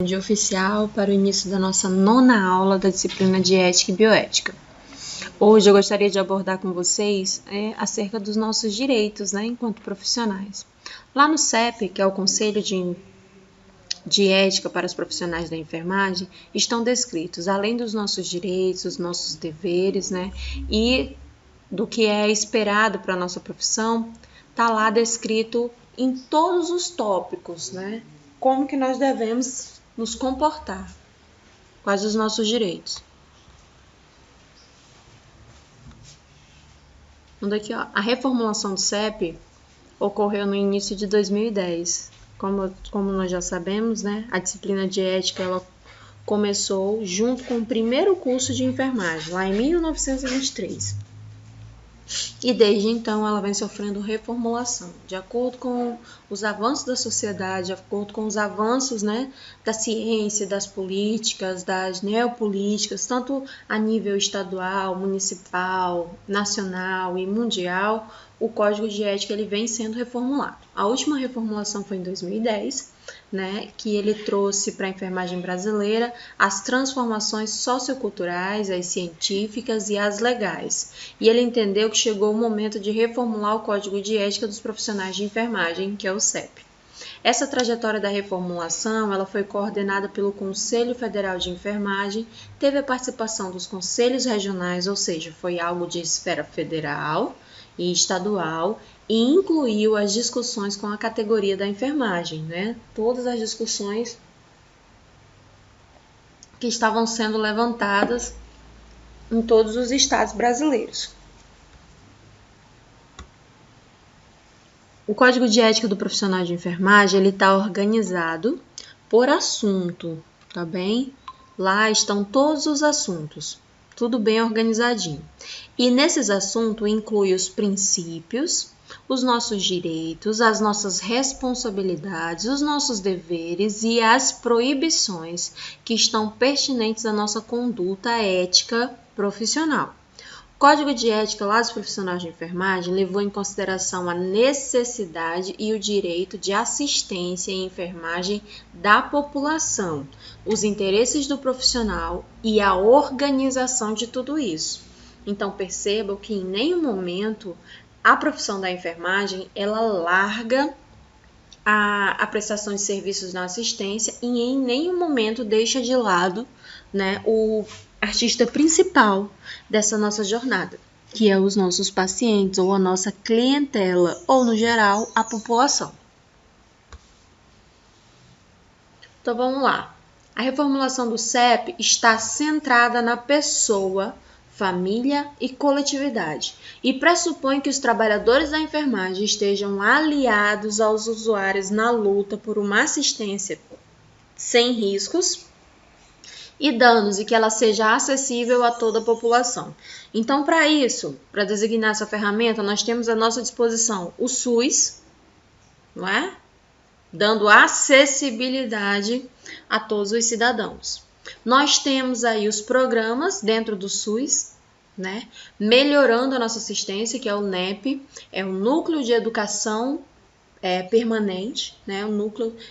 Dia oficial para o início da nossa 9ª aula da disciplina de Ética e Bioética. Hoje eu gostaria de abordar com vocês acerca dos nossos direitos, enquanto profissionais. Lá no CEP, que é o Conselho de Ética para os Profissionais da Enfermagem, estão descritos, além dos nossos direitos, os nossos deveres, e do que é esperado para a nossa profissão, está lá descrito em todos os tópicos, como que nós devemos nos comportar, quais os nossos direitos. Aqui, a reformulação do CEP ocorreu no início de 2010. Como nós já sabemos, a disciplina de ética ela começou junto com o primeiro curso de enfermagem, lá em 1923. E desde então ela vem sofrendo reformulação, de acordo com os avanços da sociedade, de acordo com os avanços da ciência, das políticas, das neopolíticas, tanto a nível estadual, municipal, nacional e mundial, o Código de Ética ele vem sendo reformulado. A última reformulação foi em 2010, que ele trouxe para a enfermagem brasileira as transformações socioculturais, as científicas e as legais. E ele entendeu que chegou o momento de reformular o Código de Ética dos Profissionais de Enfermagem, que é o CEP. Essa trajetória da reformulação ela foi coordenada pelo Conselho Federal de Enfermagem, teve a participação dos conselhos regionais, ou seja, foi algo de esfera federal e estadual, e incluiu as discussões com a categoria da enfermagem, todas as discussões que estavam sendo levantadas em todos os estados brasileiros. O Código de Ética do Profissional de Enfermagem ele está organizado por assunto, tá bem? Lá estão todos os assuntos, tudo bem organizadinho. E nesses assuntos inclui os princípios, os nossos direitos, as nossas responsabilidades, os nossos deveres e as proibições que estão pertinentes à nossa conduta ética profissional. O Código de Ética lá dos profissionais de enfermagem levou em consideração a necessidade e o direito de assistência e enfermagem da população, os interesses do profissional e a organização de tudo isso. Então percebam que em nenhum momento a profissão da enfermagem ela larga a prestação de serviços na assistência e em nenhum momento deixa de lado o artista principal dessa nossa jornada, que é os nossos pacientes ou a nossa clientela, ou no geral, a população. Então vamos lá. A reformulação do CEP está centrada na pessoa, família e coletividade, e pressupõe que os trabalhadores da enfermagem estejam aliados aos usuários na luta por uma assistência sem riscos e danos e que ela seja acessível a toda a população. Então, para isso, para designar essa ferramenta, nós temos à nossa disposição o SUS, dando acessibilidade a todos os cidadãos. Nós temos aí os programas dentro do SUS, melhorando a nossa assistência, que é o NEP, é o Núcleo de Educação Permanente,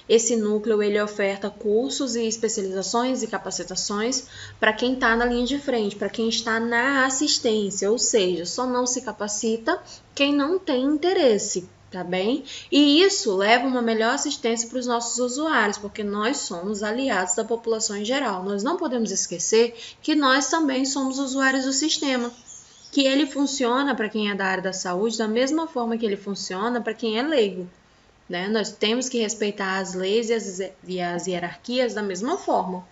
Esse núcleo ele oferta cursos e especializações e capacitações para quem está na linha de frente, para quem está na assistência, ou seja, só não se capacita quem não tem interesse, tá bem? E isso leva uma melhor assistência para os nossos usuários, porque nós somos aliados da população em geral. Nós não podemos esquecer que nós também somos usuários do sistema, que ele funciona para quem é da área da saúde da mesma forma que ele funciona para quem é leigo. Nós temos que respeitar as leis e as hierarquias da mesma forma.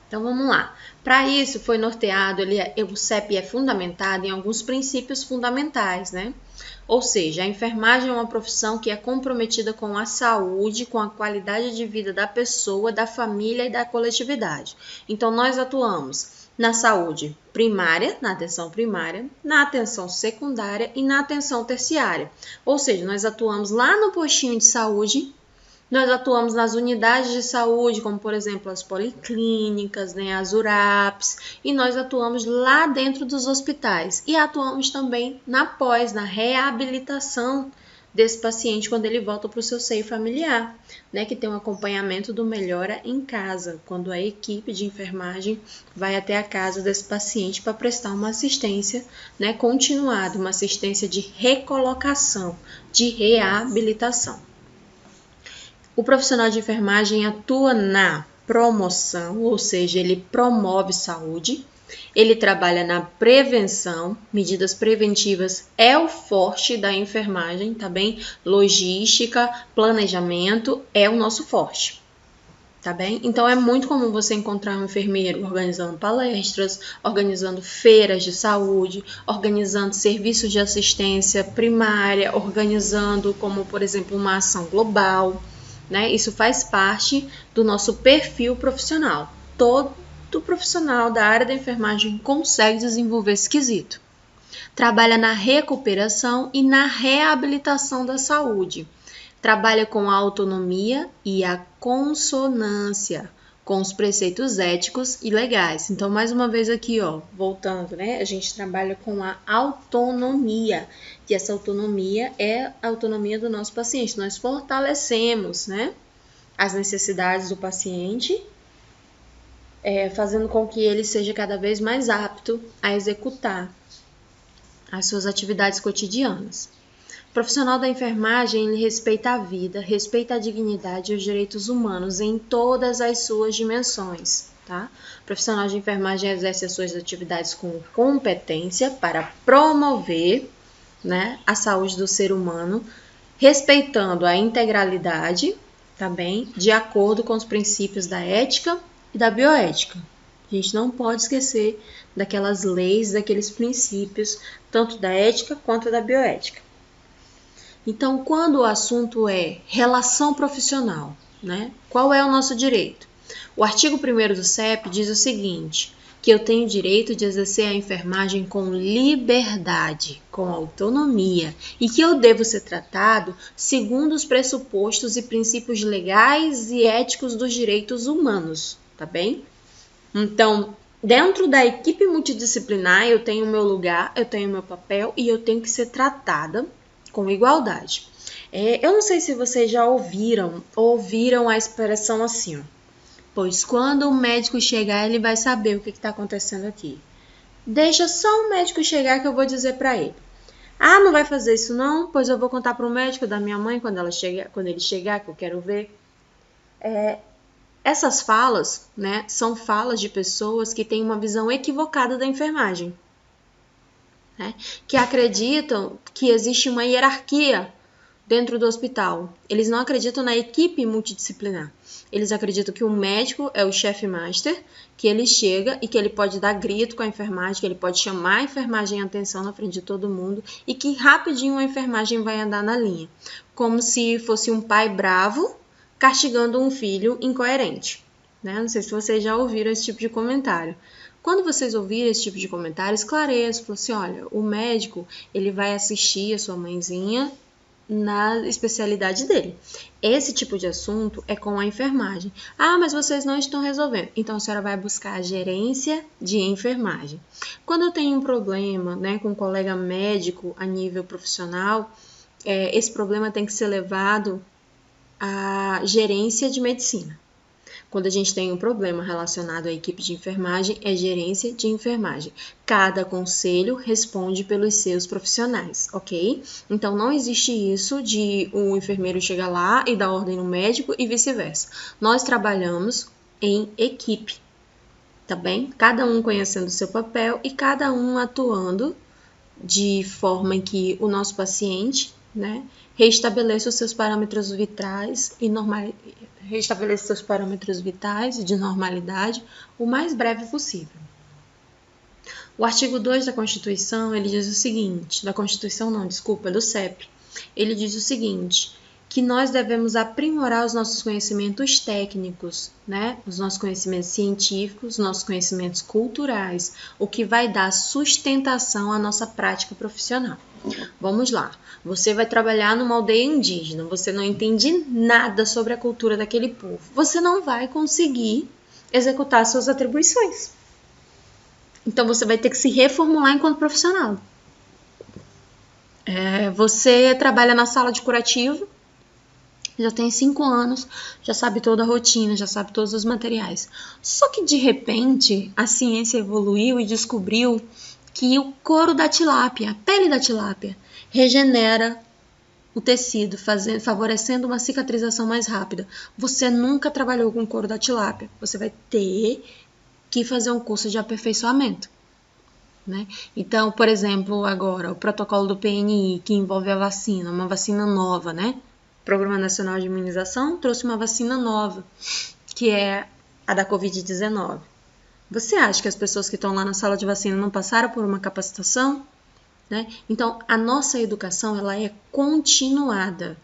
Então vamos lá. Para isso foi norteado, o CEP é fundamentado em alguns princípios fundamentais, Ou seja, a enfermagem é uma profissão que é comprometida com a saúde, com a qualidade de vida da pessoa, da família e da coletividade. Então nós atuamos na saúde primária, na atenção secundária e na atenção terciária. Ou seja, nós atuamos lá no postinho de saúde, nós atuamos nas unidades de saúde, como por exemplo as policlínicas, as URAPs, e nós atuamos lá dentro dos hospitais. E atuamos também na reabilitação desse paciente quando ele volta para o seu seio familiar, né, que tem um acompanhamento do melhora em casa, quando a equipe de enfermagem vai até a casa desse paciente para prestar uma assistência, né, continuada, uma assistência de recolocação, de reabilitação. O profissional de enfermagem atua na promoção, ou seja, ele promove saúde, ele trabalha na prevenção, medidas preventivas é o forte da enfermagem, tá bem? Logística, planejamento é o nosso forte, tá bem? Então é muito comum você encontrar um enfermeiro organizando palestras, organizando feiras de saúde, organizando serviços de assistência primária, organizando como, por exemplo, uma ação global, né? Isso faz parte do nosso perfil profissional. Todo profissional da área da enfermagem consegue desenvolver esse quesito. Trabalha na recuperação e na reabilitação da saúde. Trabalha com a autonomia e a consonância com os preceitos éticos e legais. Então, mais uma vez aqui, ó, voltando, né? A gente trabalha com a autonomia. E essa autonomia é a autonomia do nosso paciente. Nós fortalecemos, né, as necessidades do paciente, fazendo com que ele seja cada vez mais apto a executar as suas atividades cotidianas. O profissional da enfermagem, ele respeita a vida, respeita a dignidade e os direitos humanos em todas as suas dimensões, tá? O profissional de enfermagem exerce as suas atividades com competência para promover, né, a saúde do ser humano, respeitando a integralidade, tá bem? De acordo com os princípios da ética e da bioética. A gente não pode esquecer daquelas leis, daqueles princípios, tanto da ética quanto da bioética. Então, quando o assunto é relação profissional, né? Qual é o nosso direito? O artigo 1º do CEP diz o seguinte, que eu tenho direito de exercer a enfermagem com liberdade, com autonomia, e que eu devo ser tratado segundo os pressupostos e princípios legais e éticos dos direitos humanos, tá bem? Então, dentro da equipe multidisciplinar, eu tenho o meu lugar, eu tenho o meu papel e eu tenho que ser tratada com igualdade. Eu não sei se vocês já ouviram a expressão assim, ó, pois quando o médico chegar, ele vai saber o que está acontecendo aqui. Deixa só o médico chegar que eu vou dizer para ele. Ah, não vai fazer isso não? Pois eu vou contar para o médico da minha mãe quando ele chegar, que eu quero ver. Essas falas, né, são falas de pessoas que têm uma visão equivocada da enfermagem, né, que acreditam que existe uma hierarquia dentro do hospital. Eles não acreditam na equipe multidisciplinar. Eles acreditam que o médico é o chefe master, que ele chega e que ele pode dar grito com a enfermagem, que ele pode chamar a enfermagem em atenção na frente de todo mundo e que rapidinho a enfermagem vai andar na linha. Como se fosse um pai bravo castigando um filho incoerente, né? Não sei se vocês já ouviram esse tipo de comentário. Quando vocês ouvirem esse tipo de comentário, esclareça, fala assim, olha, o médico, ele vai assistir a sua mãezinha na especialidade dele. Esse tipo de assunto é com a enfermagem. Ah, mas vocês não estão resolvendo. Então, a senhora vai buscar a gerência de enfermagem. Quando eu tenho um problema, né, com um colega médico a nível profissional, esse problema tem que ser levado à gerência de medicina. Quando a gente tem um problema relacionado à equipe de enfermagem, é gerência de enfermagem. Cada conselho responde pelos seus profissionais, ok? Então, não existe isso de o enfermeiro chegar lá e dar ordem no médico e vice-versa. Nós trabalhamos em equipe, tá bem? Cada um conhecendo o seu papel e cada um atuando de forma em que o nosso paciente, né, restabeleça os seus parâmetros vitais e de normalidade o mais breve possível. O artigo 2 da Constituição, ele diz o seguinte, do CEP, ele diz o seguinte, que nós devemos aprimorar os nossos conhecimentos técnicos, né? Os nossos conhecimentos científicos, os nossos conhecimentos culturais, o que vai dar sustentação à nossa prática profissional. Vamos lá, você vai trabalhar numa aldeia indígena, você não entende nada sobre a cultura daquele povo, você não vai conseguir executar suas atribuições. Então, você vai ter que se reformular enquanto profissional. Você trabalha na sala de curativo, já tem 5 anos, já sabe toda a rotina, já sabe todos os materiais. Só que de repente a ciência evoluiu e descobriu que o couro da tilápia, a pele da tilápia, regenera o tecido, favorecendo uma cicatrização mais rápida. Você nunca trabalhou com couro da tilápia, você vai ter que fazer um curso de aperfeiçoamento. Né? Então, por exemplo, agora o protocolo do PNI, que envolve a vacina, uma vacina nova, né? O Programa Nacional de Imunização trouxe uma vacina nova, que é a da Covid-19. Você acha que as pessoas que estão lá na sala de vacina não passaram por uma capacitação? Né? Então, a nossa educação ela é continuada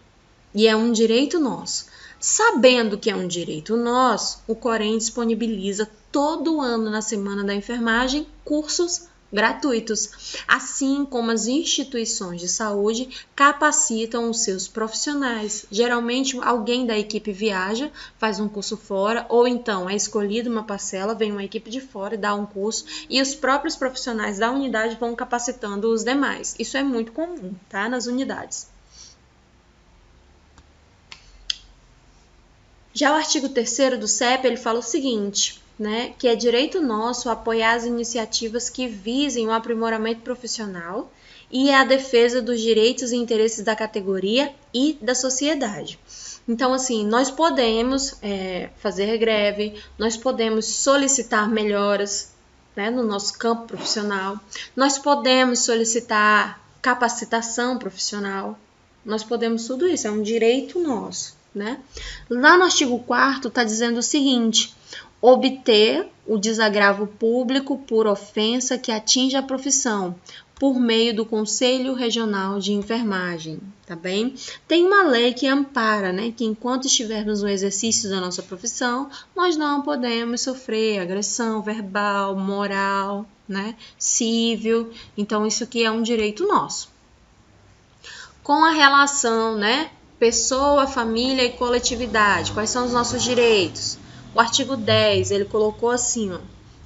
e é um direito nosso. Sabendo que é um direito nosso, o Corém disponibiliza todo ano na Semana da Enfermagem cursos gratuitos, assim como as instituições de saúde capacitam os seus profissionais. Geralmente alguém da equipe viaja, faz um curso fora, ou então é escolhida uma parcela, vem uma equipe de fora e dá um curso, e os próprios profissionais da unidade vão capacitando os demais. Isso é muito comum, tá? Nas unidades. Já o artigo 3º do CEP, ele fala o seguinte, né, que é direito nosso apoiar as iniciativas que visem o aprimoramento profissional e a defesa dos direitos e interesses da categoria e da sociedade. Então, assim, nós podemos fazer greve, nós podemos solicitar melhoras, né, no nosso campo profissional, nós podemos solicitar capacitação profissional, nós podemos tudo isso, é um direito nosso. Né? Lá no artigo 4º está dizendo o seguinte: obter o desagravo público por ofensa que atinja a profissão, por meio do Conselho Regional de Enfermagem, tá bem? Tem uma lei que ampara, né, que enquanto estivermos no exercício da nossa profissão, nós não podemos sofrer agressão verbal, moral, né, civil. Então, isso aqui é um direito nosso. Com a relação, né, pessoa, família e coletividade, quais são os nossos direitos? O artigo 10, ele colocou assim, ó,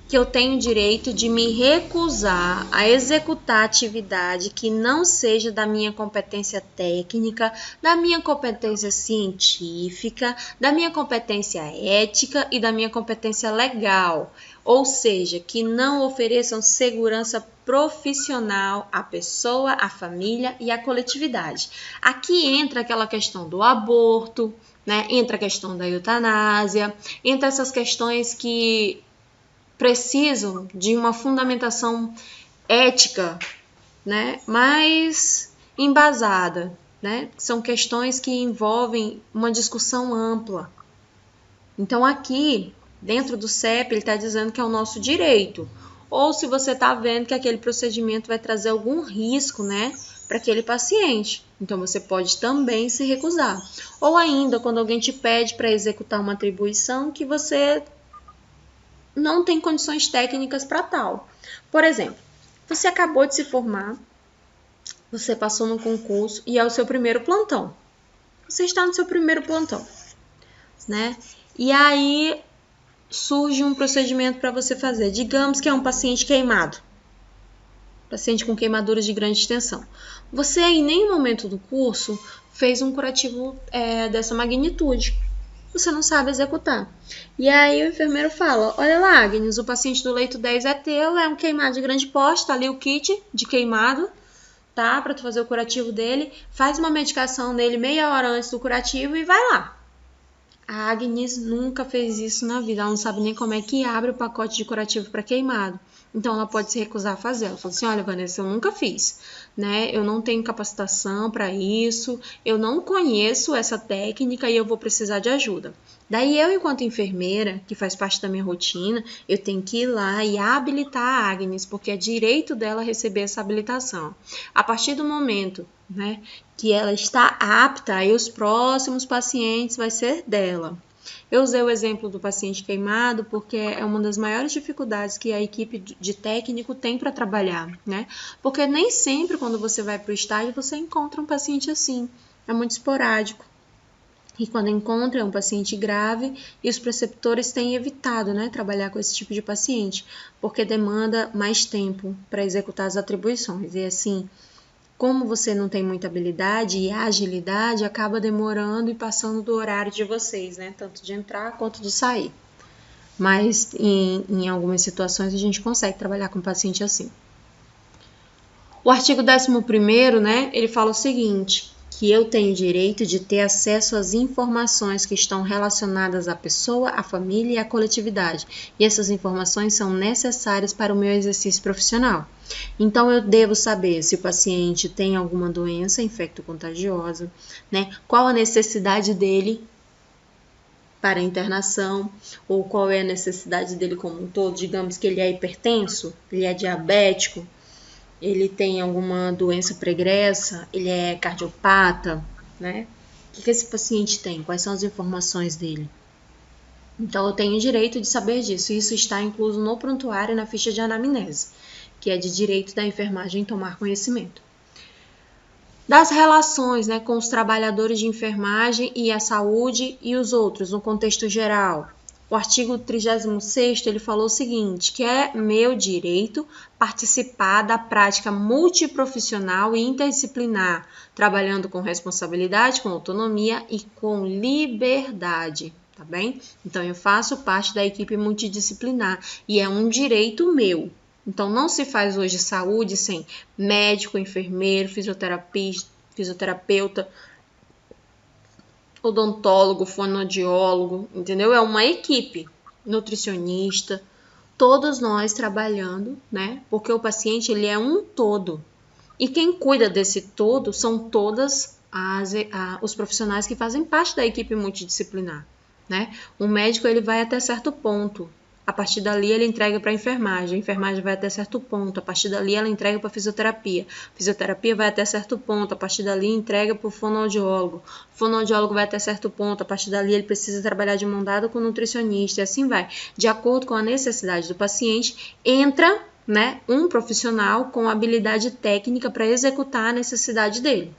que eu tenho o direito de me recusar a executar atividade que não seja da minha competência técnica, da minha competência científica, da minha competência ética e da minha competência legal, ou seja, que não ofereçam segurança profissional à pessoa, à família e à coletividade. Aqui entra aquela questão do aborto, né? Entra a questão da eutanásia, entra essas questões que precisam de uma fundamentação ética, né, mais embasada, né? São questões que envolvem uma discussão ampla. Então aqui, dentro do CEP, ele está dizendo que é o nosso direito. Ou se você está vendo que aquele procedimento vai trazer algum risco, né, para aquele paciente. Então você pode também se recusar. Ou ainda, quando alguém te pede para executar uma atribuição que você não tem condições técnicas para tal. Por exemplo, você acabou de se formar, você passou no concurso e é o seu primeiro plantão. Você está no seu primeiro plantão, né? E aí surge um procedimento para você fazer. Digamos que é um paciente queimado, paciente com queimaduras de grande extensão. Você em nenhum momento do curso fez um curativo dessa magnitude. Você não sabe executar. E aí o enfermeiro fala, olha lá, Agnes, o paciente do leito 10 é teu, é um queimado de grande porte, tá ali o kit de queimado, tá? Pra tu fazer o curativo dele, faz uma medicação nele meia hora antes do curativo e vai lá. A Agnes nunca fez isso na vida, ela não sabe nem como é que abre o pacote de curativo para queimado. Então, ela pode se recusar a fazer. Ela fala assim, olha, Vanessa, eu nunca fiz, né? Eu não tenho capacitação para isso, eu não conheço essa técnica e eu vou precisar de ajuda. Daí, eu, enquanto enfermeira, que faz parte da minha rotina, eu tenho que ir lá e habilitar a Agnes, porque é direito dela receber essa habilitação. A partir do momento, né, que ela está apta, aí os próximos pacientes vai ser dela. Eu usei o exemplo do paciente queimado porque é uma das maiores dificuldades que a equipe de técnico tem para trabalhar, né? Porque nem sempre quando você vai para o estágio você encontra um paciente assim, é muito esporádico. E quando encontra é um paciente grave e os preceptores têm evitado, né, trabalhar com esse tipo de paciente, porque demanda mais tempo para executar as atribuições. E assim, Como você não tem muita habilidade e agilidade, acaba demorando e passando do horário de vocês, né? Tanto de entrar quanto de sair. Mas em algumas situações a gente consegue trabalhar com paciente assim. O artigo 11º, né? Ele fala o seguinte, que eu tenho direito de ter acesso às informações que estão relacionadas à pessoa, à família e à coletividade. E essas informações são necessárias para o meu exercício profissional. Então, eu devo saber se o paciente tem alguma doença infecto-contagiosa, né? Qual a necessidade dele para a internação, ou qual é a necessidade dele como um todo. Digamos que ele é hipertenso, ele é diabético, ele tem alguma doença pregressa, ele é cardiopata, né? O que esse paciente tem? Quais são as informações dele? Então, eu tenho o direito de saber disso. Isso está incluso no prontuário e na ficha de anamnese, que é de direito da enfermagem tomar conhecimento. Das relações, né, com os trabalhadores de enfermagem e a saúde e os outros, no contexto geral. O artigo 36º, ele falou o seguinte, que é meu direito participar da prática multiprofissional e interdisciplinar, trabalhando com responsabilidade, com autonomia e com liberdade, tá bem? Então, eu faço parte da equipe multidisciplinar e é um direito meu. Então, não se faz hoje saúde sem médico, enfermeiro, fisioterapeuta, odontólogo, fonoaudiólogo, entendeu? É uma equipe, nutricionista, todos nós trabalhando, né? Porque o paciente, ele é um todo. E quem cuida desse todo são todas os profissionais que fazem parte da equipe multidisciplinar, né? O médico, ele vai até certo ponto. A partir dali, ele entrega para a enfermagem vai até certo ponto, a partir dali ela entrega para a fisioterapia vai até certo ponto, a partir dali entrega para o fonoaudiólogo vai até certo ponto, a partir dali ele precisa trabalhar de mão dada com o nutricionista, e assim vai. De acordo com a necessidade do paciente, entra, né, um profissional com habilidade técnica para executar a necessidade dele.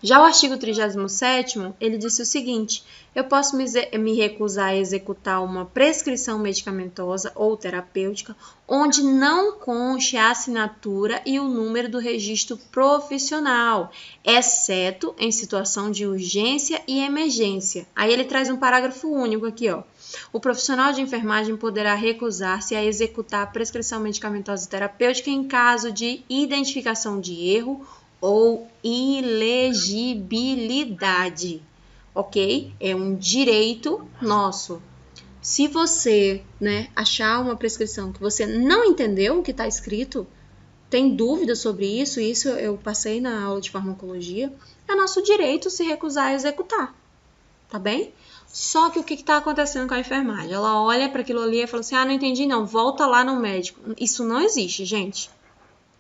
Já o artigo 37º, ele disse o seguinte, eu posso me recusar a executar uma prescrição medicamentosa ou terapêutica onde não conste a assinatura e o número do registro profissional, exceto em situação de urgência e emergência. Aí ele traz um parágrafo único aqui, ó. O profissional de enfermagem poderá recusar-se a executar a prescrição medicamentosa e terapêutica em caso de identificação de erro ou ilegibilidade, ok? É um direito nosso. Se você, né, achar uma prescrição que você não entendeu o que está escrito, tem dúvida sobre isso, isso eu passei na aula de farmacologia, é nosso direito se recusar a executar, tá bem? Só que o que está acontecendo com a enfermagem? Ela olha para aquilo ali e fala assim, não entendi não, volta lá no médico. Isso não existe, gente.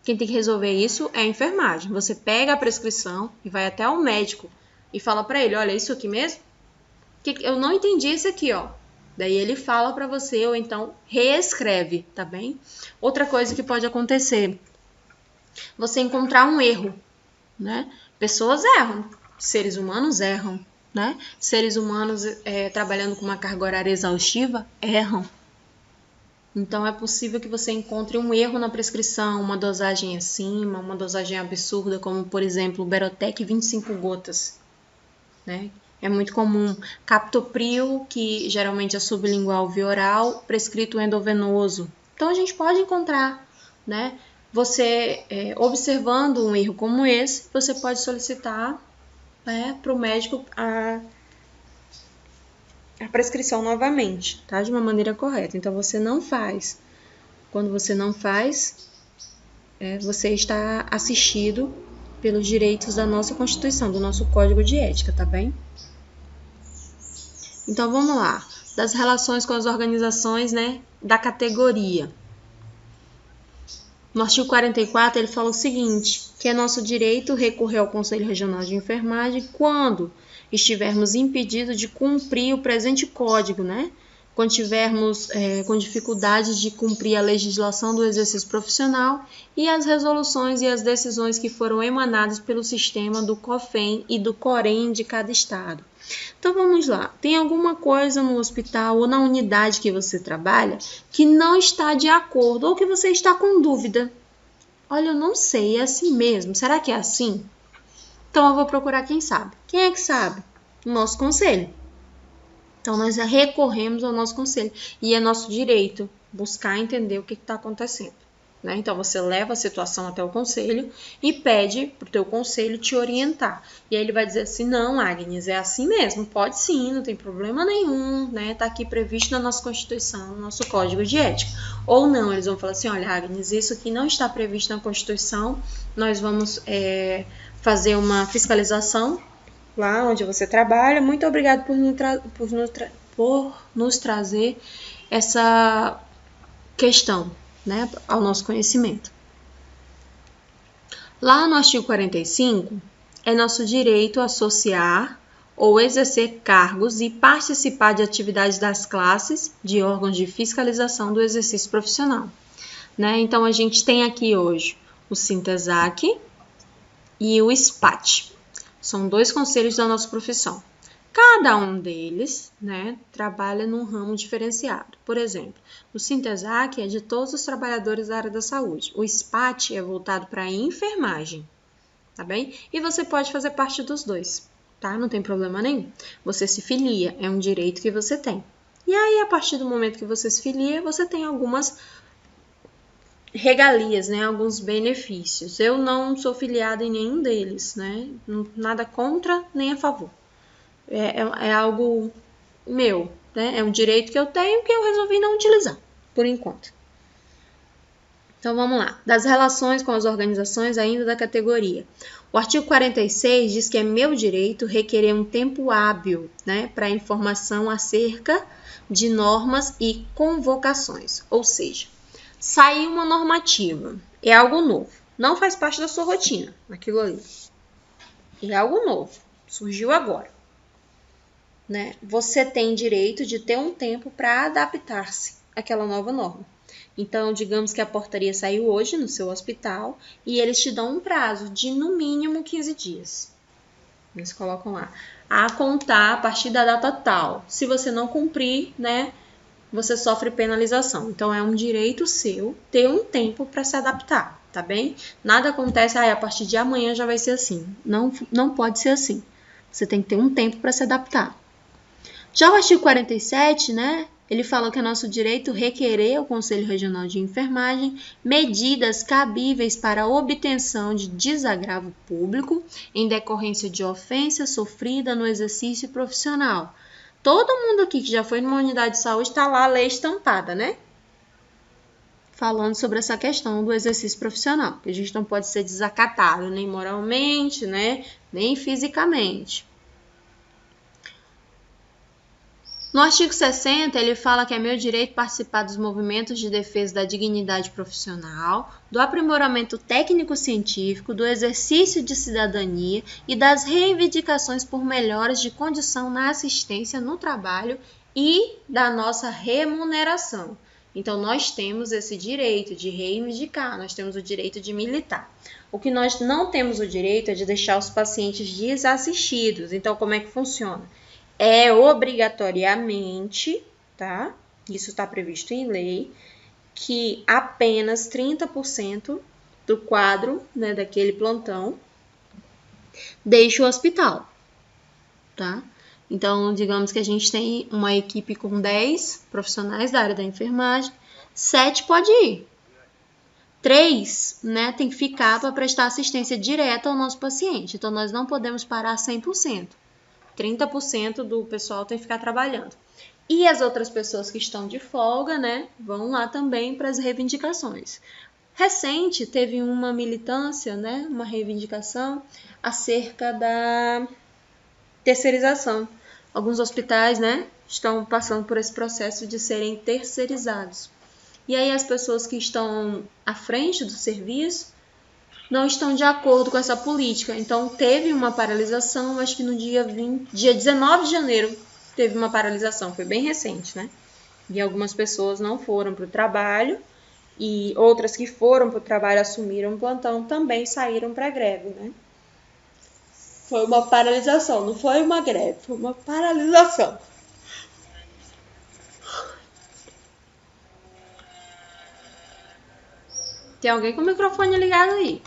Quem tem que resolver isso é a enfermagem. Você pega a prescrição e vai até o médico e fala para ele, olha, isso aqui mesmo? Eu não entendi isso aqui, ó. Daí ele fala para você ou então reescreve, tá bem? Outra coisa que pode acontecer, você encontrar um erro, né? Pessoas erram, seres humanos erram, né? Seres humanos trabalhando com uma carga horária exaustiva erram. Então, é possível que você encontre um erro na prescrição, uma dosagem acima, uma dosagem absurda, como, por exemplo, o Berotec 25 gotas, né? É muito comum. Captopril, que geralmente é sublingual via oral, prescrito endovenoso. Então, a gente pode encontrar, né? Você, observando um erro como esse, você pode solicitar, né, para o médico a prescrição novamente, tá? De uma maneira correta. Então, você não faz. Quando você não faz, você está assistido pelos direitos da nossa Constituição, do nosso Código de Ética, tá bem? Então, vamos lá. Das relações com as organizações, né, da categoria. No artigo 44, ele fala o seguinte, que é nosso direito recorrer ao Conselho Regional de Enfermagem quando estivermos impedidos de cumprir o presente código, né? Quando tivermos com dificuldade de cumprir a legislação do exercício profissional e as resoluções e as decisões que foram emanadas pelo sistema do COFEN e do COREN de cada estado. Então, vamos lá. Tem alguma coisa no hospital ou na unidade que você trabalha que não está de acordo ou que você está com dúvida? Olha, eu não sei, é assim mesmo? Será que é assim? Então eu vou procurar quem sabe. Quem é que sabe? O nosso conselho. Então nós recorremos ao nosso conselho e é nosso direito buscar entender o que está acontecendo. Né? Então você leva a situação até o conselho e pede para o teu conselho te orientar. E aí ele vai dizer assim, não, Agnes, é assim mesmo, pode sim, não tem problema nenhum, né? Está aqui previsto na nossa Constituição, no nosso Código de Ética. Ou não, eles vão falar assim, olha, Agnes, isso aqui não está previsto na Constituição, nós vamos fazer uma fiscalização lá onde você trabalha. Muito obrigado por nos trazer essa questão, né, ao nosso conhecimento. Lá no artigo 45, é nosso direito associar ou exercer cargos e participar de atividades das classes de órgãos de fiscalização do exercício profissional. Né? Então, a gente tem aqui hoje o Sintesac e o SPAT. São 2 conselhos da nossa profissão. Cada um deles, né, trabalha num ramo diferenciado. Por exemplo, o Sintesac é de todos os trabalhadores da área da saúde. O SPAT é voltado para a enfermagem, tá bem? E você pode fazer parte dos 2, tá? Não tem problema nenhum. Você se filia, é um direito que você tem. E aí, a partir do momento que você se filia, você tem algumas regalias, né, alguns benefícios. Eu não sou filiada em nenhum deles, né, nada contra nem a favor. É algo meu, né, é um direito que eu tenho que eu resolvi não utilizar, por enquanto. Então, vamos lá. Das relações com as organizações ainda da categoria. O artigo 46 diz que é meu direito requerer um tempo hábil, né, para informação acerca de normas e convocações, ou seja, saiu uma normativa, é algo novo, não faz parte da sua rotina, aquilo ali. É algo novo, surgiu agora. Né? Você tem direito de ter um tempo para adaptar-se àquela nova norma. Então, digamos que a portaria saiu hoje no seu hospital e eles te dão um prazo de no mínimo 15 dias. Eles colocam lá, a contar a partir da data tal. Se você não cumprir, né, você sofre penalização. Então, é um direito seu ter um tempo para se adaptar, tá bem? Nada acontece, a partir de amanhã já vai ser assim. Não pode ser assim. Você tem que ter um tempo para se adaptar. Já o artigo 47, né, ele fala que é nosso direito requerer ao Conselho Regional de Enfermagem medidas cabíveis para a obtenção de desagravo público em decorrência de ofensa sofrida no exercício profissional. Todo mundo aqui que já foi numa unidade de saúde está lá a lei estampada, né? Falando sobre essa questão do exercício profissional, que a gente não pode ser desacatado nem moralmente, né? Nem fisicamente. No artigo 60, ele fala que é meu direito participar dos movimentos de defesa da dignidade profissional, do aprimoramento técnico-científico, do exercício de cidadania e das reivindicações por melhoras de condição na assistência no trabalho e da nossa remuneração. Então, nós temos esse direito de reivindicar, nós temos o direito de militar. O que nós não temos o direito é de deixar os pacientes desassistidos. Então, como é que funciona? É obrigatoriamente, tá? Isso está previsto em lei, que apenas 30% do quadro, né, daquele plantão deixe o hospital, tá? Então, digamos que a gente tem uma equipe com 10 profissionais da área da enfermagem, 7 pode ir. 3, né, tem que ficar para prestar assistência direta ao nosso paciente. Então, nós não podemos parar 100%. 30% do pessoal tem que ficar trabalhando. E as outras pessoas que estão de folga, né, vão lá também para as reivindicações. Recente, teve uma militância, né, uma reivindicação acerca da terceirização. Alguns hospitais, né, estão passando por esse processo de serem terceirizados. E aí as pessoas que estão à frente do serviço não estão de acordo com essa política. Então, teve uma paralisação, acho que no dia 19 de janeiro teve uma paralisação, foi bem recente, né? E algumas pessoas não foram para o trabalho e outras que foram para o trabalho assumiram o plantão também saíram para a greve, né? Foi uma paralisação, não foi uma greve, foi uma paralisação. Tem alguém com o microfone ligado aí?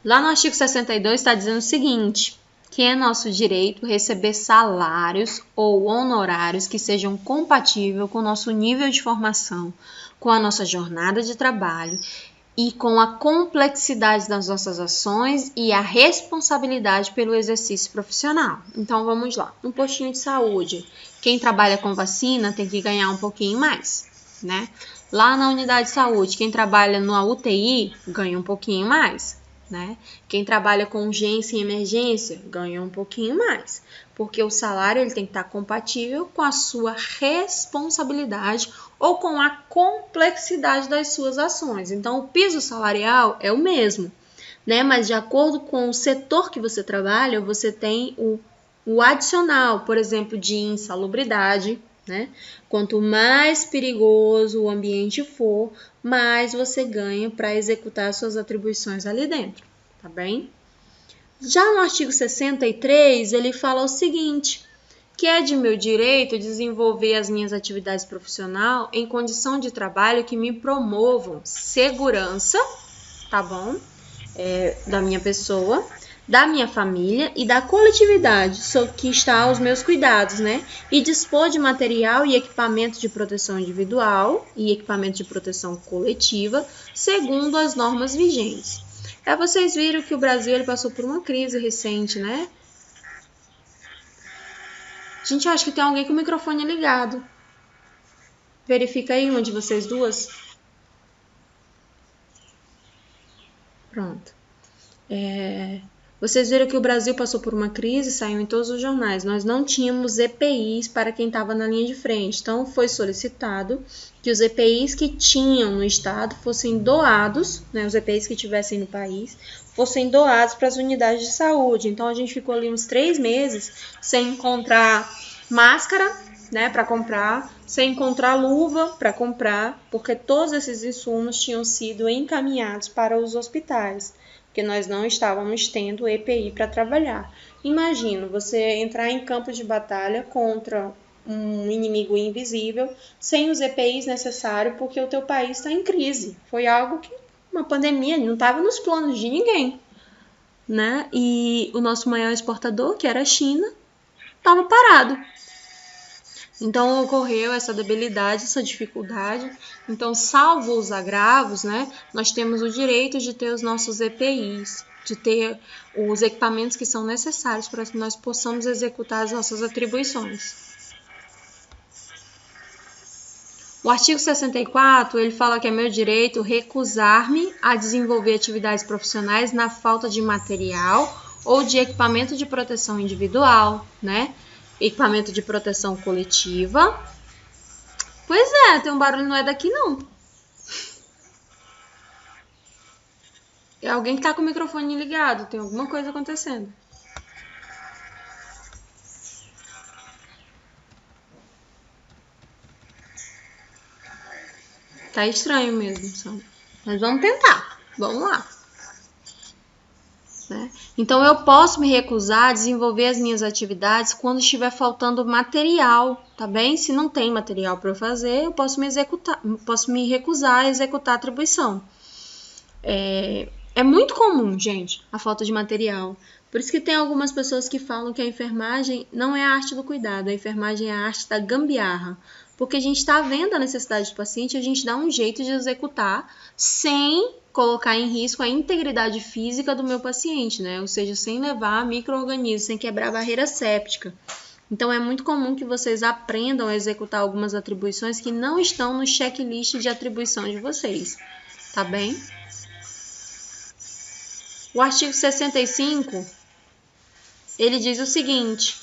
Lá no artigo 62 está dizendo o seguinte, que é nosso direito receber salários ou honorários que sejam compatíveis com o nosso nível de formação, com a nossa jornada de trabalho e com a complexidade das nossas ações e a responsabilidade pelo exercício profissional. Então, vamos lá. Um postinho de saúde. Quem trabalha com vacina tem que ganhar um pouquinho mais, né? Lá na unidade de saúde, quem trabalha na UTI ganha um pouquinho mais, né? Quem trabalha com urgência e emergência ganha um pouquinho mais, porque o salário ele tem que estar compatível com a sua responsabilidade ou com a complexidade das suas ações. Então, o piso salarial é o mesmo, né? Mas de acordo com o setor que você trabalha, você tem o adicional, por exemplo, de insalubridade, né? Quanto mais perigoso o ambiente for, mais você ganha para executar suas atribuições ali dentro, tá bem? Já no artigo 63, ele fala o seguinte, que é de meu direito desenvolver as minhas atividades profissionais em condição de trabalho que me promovam segurança, tá bom? Da minha pessoa, da minha família e da coletividade que está aos meus cuidados, né? E dispor de material e equipamento de proteção individual e equipamento de proteção coletiva, segundo as normas vigentes. Vocês viram que o Brasil ele passou por uma crise recente, né? Gente, eu acho que tem alguém com o microfone ligado. Verifica aí uma de vocês duas. Pronto. Vocês viram que o Brasil passou por uma crise, saiu em todos os jornais. Nós não tínhamos EPIs para quem estava na linha de frente. Então, foi solicitado que os EPIs que tinham no estado fossem doados, né, os EPIs que tivessem no país, fossem doados para as unidades de saúde. Então, a gente ficou ali uns 3 meses sem encontrar máscara, né, para comprar, sem encontrar luva para comprar, porque todos esses insumos tinham sido encaminhados para os hospitais, porque nós não estávamos tendo EPI para trabalhar. Imagina você entrar em campo de batalha contra um inimigo invisível, sem os EPIs necessários, porque o teu país está em crise. Foi algo que, uma pandemia, não estava nos planos de ninguém, né? E o nosso maior exportador, que era a China, estava parado. Então, ocorreu essa debilidade, essa dificuldade. Então, salvo os agravos, né, nós temos o direito de ter os nossos EPIs, de ter os equipamentos que são necessários para que nós possamos executar as nossas atribuições. O artigo 64, ele fala que é meu direito recusar-me a desenvolver atividades profissionais na falta de material ou de equipamento de proteção individual, né? Equipamento de proteção coletiva. Pois é, tem um barulho, não é daqui não. É alguém que tá com o microfone ligado, tem alguma coisa acontecendo. Tá estranho mesmo, sabe? Mas vamos tentar, vamos lá. Né? Então, eu posso me recusar a desenvolver as minhas atividades quando estiver faltando material, tá bem? Se não tem material para eu fazer, eu posso me recusar a executar a atribuição. É muito comum, gente, a falta de material. Por isso que tem algumas pessoas que falam que a enfermagem não é a arte do cuidado, a enfermagem é a arte da gambiarra. Porque a gente está vendo a necessidade do paciente e a gente dá um jeito de executar sem colocar em risco a integridade física do meu paciente, né? Ou seja, sem levar micro-organismos, sem quebrar a barreira séptica. Então, é muito comum que vocês aprendam a executar algumas atribuições que não estão no checklist de atribuição de vocês, tá bem? O artigo 65, ele diz o seguinte,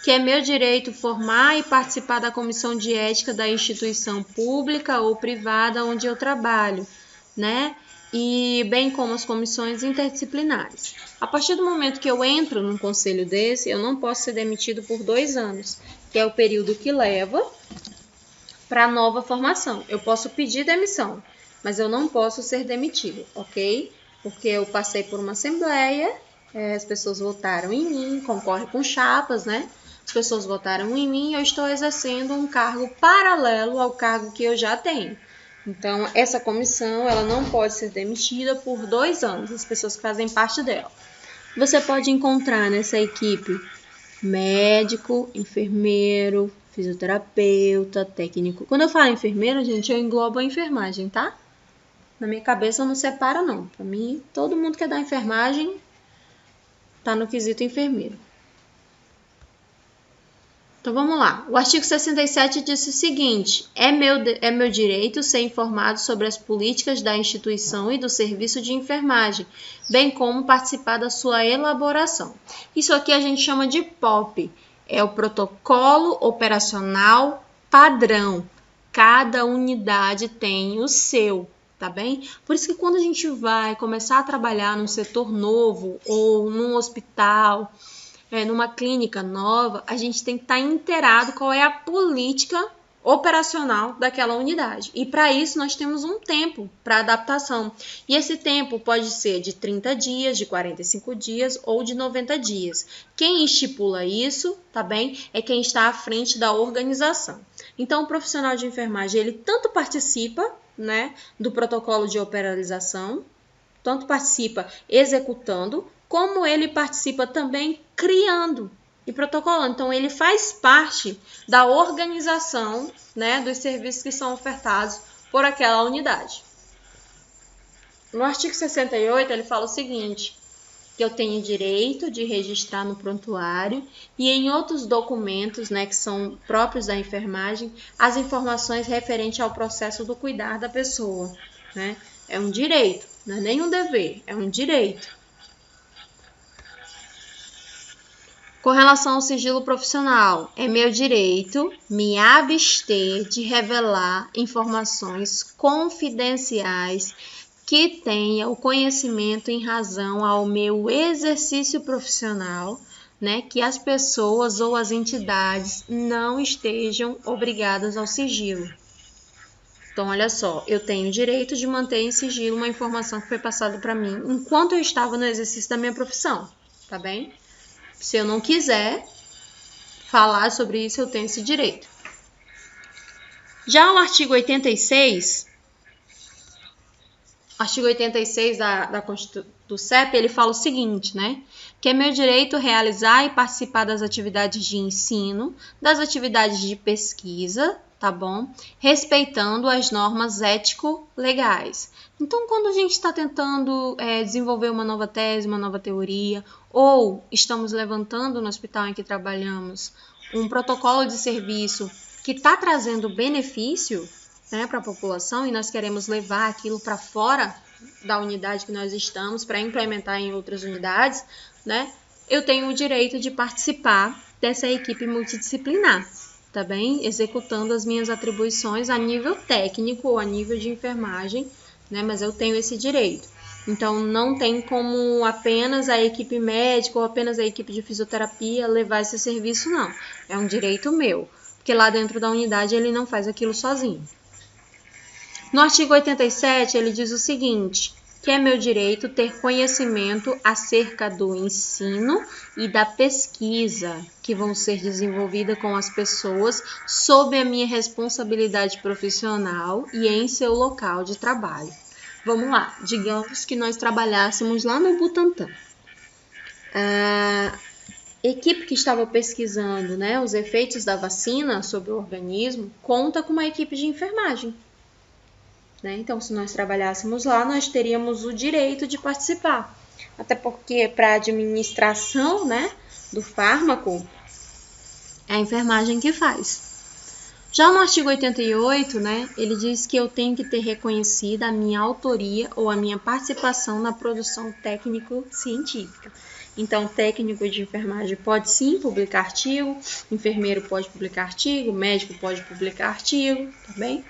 que é meu direito formar e participar da comissão de ética da instituição pública ou privada onde eu trabalho, né? E bem como as comissões interdisciplinares. A partir do momento que eu entro num conselho desse, eu não posso ser demitido por 2 anos, que é o período que leva para a nova formação. Eu posso pedir demissão, mas eu não posso ser demitido, ok? Porque eu passei por uma assembleia, as pessoas votaram em mim, concorre com chapas, né? as pessoas votaram em mim, eu estou exercendo um cargo paralelo ao cargo que eu já tenho. Então, essa comissão, ela não pode ser demitida por 2 anos, as pessoas que fazem parte dela. Você pode encontrar nessa equipe médico, enfermeiro, fisioterapeuta, técnico. Quando eu falo enfermeiro, gente, eu englobo a enfermagem, tá? Na minha cabeça eu não separo, não. Para mim, todo mundo que é da enfermagem tá no quesito enfermeiro. Então, vamos lá. O artigo 67 diz o seguinte: é meu direito ser informado sobre as políticas da instituição e do serviço de enfermagem, bem como participar da sua elaboração. Isso aqui a gente chama de POP. É o Protocolo Operacional Padrão. Cada unidade tem o seu, tá bem? Por isso que quando a gente vai começar a trabalhar num setor novo ou num hospital, numa clínica nova, a gente tem que estar inteirado qual é a política operacional daquela unidade. E para isso nós temos um tempo para adaptação. E esse tempo pode ser de 30 dias, de 45 dias ou de 90 dias. Quem estipula isso, tá bem? É quem está à frente da organização. Então, o profissional de enfermagem, ele tanto participa, né, do protocolo de operação, tanto participa executando, como ele participa também criando e protocolando. Então, ele faz parte da organização, né, dos serviços que são ofertados por aquela unidade. No artigo 68, ele fala o seguinte: que eu tenho direito de registrar no prontuário e em outros documentos, né, que são próprios da enfermagem, as informações referentes ao processo do cuidar da pessoa, né? É um direito, não é nem um dever, é um direito. Com relação ao sigilo profissional, é meu direito me abster de revelar informações confidenciais que tenha o conhecimento em razão ao meu exercício profissional, né, que as pessoas ou as entidades não estejam obrigadas ao sigilo. Então, olha só, eu tenho o direito de manter em sigilo uma informação que foi passada para mim enquanto eu estava no exercício da minha profissão, tá bem? Se eu não quiser falar sobre isso, eu tenho esse direito. Já o artigo 86, do CEP, ele fala o seguinte, né? Que é meu direito realizar e participar das atividades de ensino, das atividades de pesquisa, tá bom? Respeitando as normas ético-legais. Então, quando a gente está tentando desenvolver uma nova tese, uma nova teoria, ou estamos levantando no hospital em que trabalhamos um protocolo de serviço que está trazendo benefício, né, para a população e nós queremos levar aquilo para fora da unidade que nós estamos para implementar em outras unidades, né, eu tenho o direito de participar dessa equipe multidisciplinar, tá bem? Executando as minhas atribuições a nível técnico ou a nível de enfermagem, né, mas eu tenho esse direito. Então, não tem como apenas a equipe médica ou apenas a equipe de fisioterapia levar esse serviço, não. É um direito meu, porque lá dentro da unidade ele não faz aquilo sozinho. No artigo 87, ele diz o seguinte: que é meu direito ter conhecimento acerca do ensino e da pesquisa que vão ser desenvolvidas com as pessoas sob a minha responsabilidade profissional e em seu local de trabalho. Vamos lá, digamos que nós trabalhássemos lá no Butantan. A equipe que estava pesquisando, né, os efeitos da vacina sobre o organismo conta com uma equipe de enfermagem. Né? Então, se nós trabalhássemos lá, nós teríamos o direito de participar. Até porque para a administração, né, do fármaco, é a enfermagem que faz. Já no artigo 88, né, ele diz que eu tenho que ter reconhecida a minha autoria ou a minha participação na produção técnico-científica. Então, técnico de enfermagem pode sim publicar artigo, enfermeiro pode publicar artigo, médico pode publicar artigo, tá bem?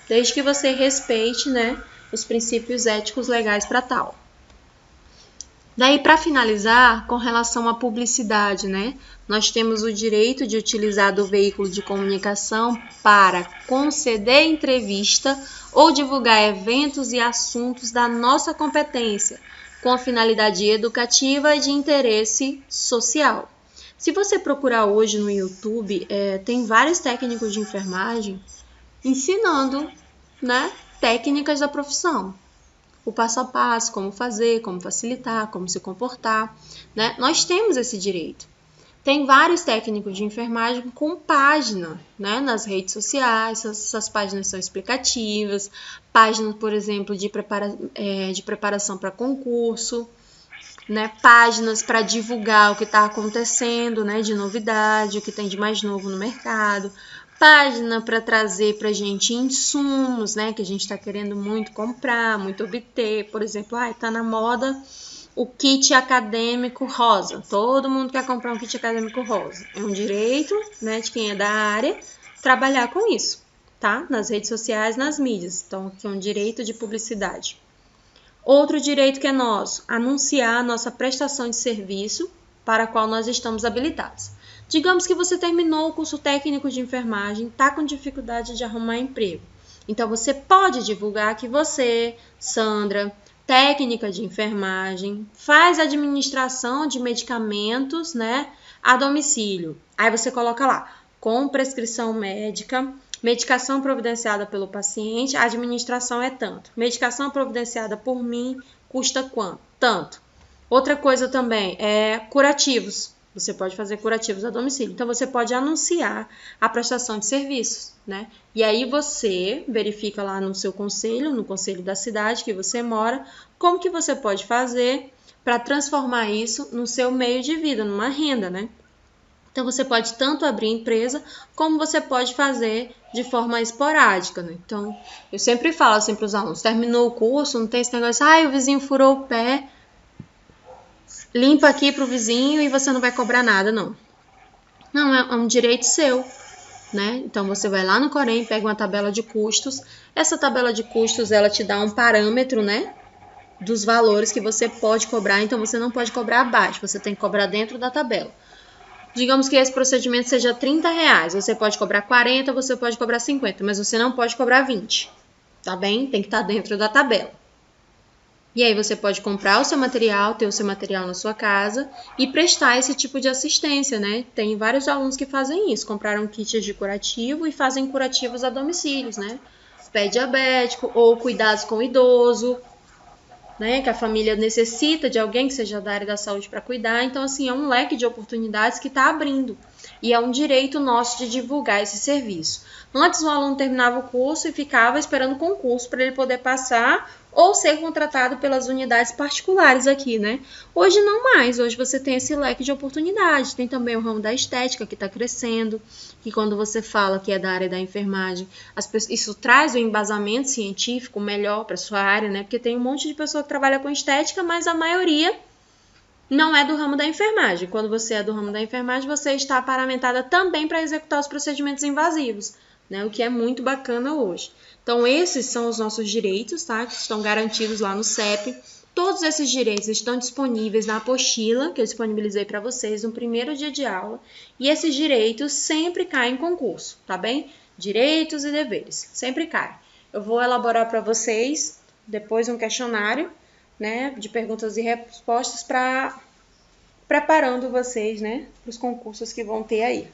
Desde que você respeite, né, os princípios éticos legais para tal. Daí, para finalizar, com relação à publicidade, né, nós temos o direito de utilizar do veículo de comunicação para conceder entrevista ou divulgar eventos e assuntos da nossa competência, com a finalidade educativa e de interesse social, Se você procurar hoje no YouTube, tem vários técnicos de enfermagem ensinando, né, técnicas da profissão. O passo a passo, como fazer, como facilitar, como se comportar, né? Nós temos esse direito. Tem vários técnicos de enfermagem com página, né, nas redes sociais, essas páginas são explicativas, páginas, por exemplo, de preparação para concurso, né, páginas para divulgar o que está acontecendo, né, de novidade, o que tem de mais novo no mercado, página para trazer para a gente insumos, né, que a gente está querendo muito comprar, muito obter, por exemplo, está na moda o kit acadêmico rosa. Todo mundo quer comprar um kit acadêmico rosa. É um direito, né, de quem é da área trabalhar com isso, tá? Nas redes sociais, nas mídias. Então, aqui é um direito de publicidade. Outro direito que é nosso, anunciar a nossa prestação de serviço para a qual nós estamos habilitados. Digamos que você terminou o curso técnico de enfermagem, está com dificuldade de arrumar emprego. Então, você pode divulgar que você, Sandra, técnica de enfermagem, faz administração de medicamentos, né, a domicílio. Aí você coloca lá, com prescrição médica, medicação providenciada pelo paciente, a administração é tanto. Medicação providenciada por mim custa quanto? Tanto. Outra coisa também é curativos. Você pode fazer curativos a domicílio. Então, você pode anunciar a prestação de serviços, né? E aí você verifica lá no seu conselho, no conselho da cidade que você mora, como que você pode fazer para transformar isso no seu meio de vida, numa renda, né? Então, você pode tanto abrir empresa, como você pode fazer de forma esporádica, né? Então, eu sempre falo assim para os alunos, terminou o curso, não tem esse negócio, o vizinho furou o pé, limpa aqui para o vizinho e você não vai cobrar nada, não. Não, é um direito seu, né? Então, você vai lá no Corém, pega uma tabela de custos. Essa tabela de custos, ela te dá um parâmetro, né? Dos valores que você pode cobrar. Então, você não pode cobrar abaixo, você tem que cobrar dentro da tabela. Digamos que esse procedimento seja R$30. Você pode cobrar 40, você pode cobrar 50, mas você não pode cobrar 20, tá bem? Tem que estar dentro da tabela. E aí você pode comprar o seu material, ter o seu material na sua casa e prestar esse tipo de assistência, né? Tem vários alunos que fazem isso, compraram kits de curativo e fazem curativos a domicílios, né? Pé diabético ou cuidados com o idoso, né? Que a família necessita de alguém que seja da área da saúde para cuidar. Então, assim, é um leque de oportunidades que está abrindo. E é um direito nosso de divulgar esse serviço. Antes, o aluno terminava o curso e ficava esperando o concurso para ele poder passar ou ser contratado pelas unidades particulares aqui, né? Hoje não mais, hoje você tem esse leque de oportunidades. Tem também o ramo da estética que está crescendo, que quando você fala que é da área da enfermagem, isso traz um embasamento científico melhor para sua área, né? Porque tem um monte de pessoa que trabalha com estética, mas a maioria não é do ramo da enfermagem. Quando você é do ramo da enfermagem, você está paramentada também para executar os procedimentos invasivos, né? O que é muito bacana hoje. Então, esses são os nossos direitos, tá? Que estão garantidos lá no CEP. Todos esses direitos estão disponíveis na apostila que eu disponibilizei para vocês no primeiro dia de aula. E esses direitos sempre caem em concurso, tá bem? Direitos e deveres, sempre caem. Eu vou elaborar para vocês depois um questionário, né, de perguntas e respostas para preparando vocês, né, para os concursos que vão ter aí.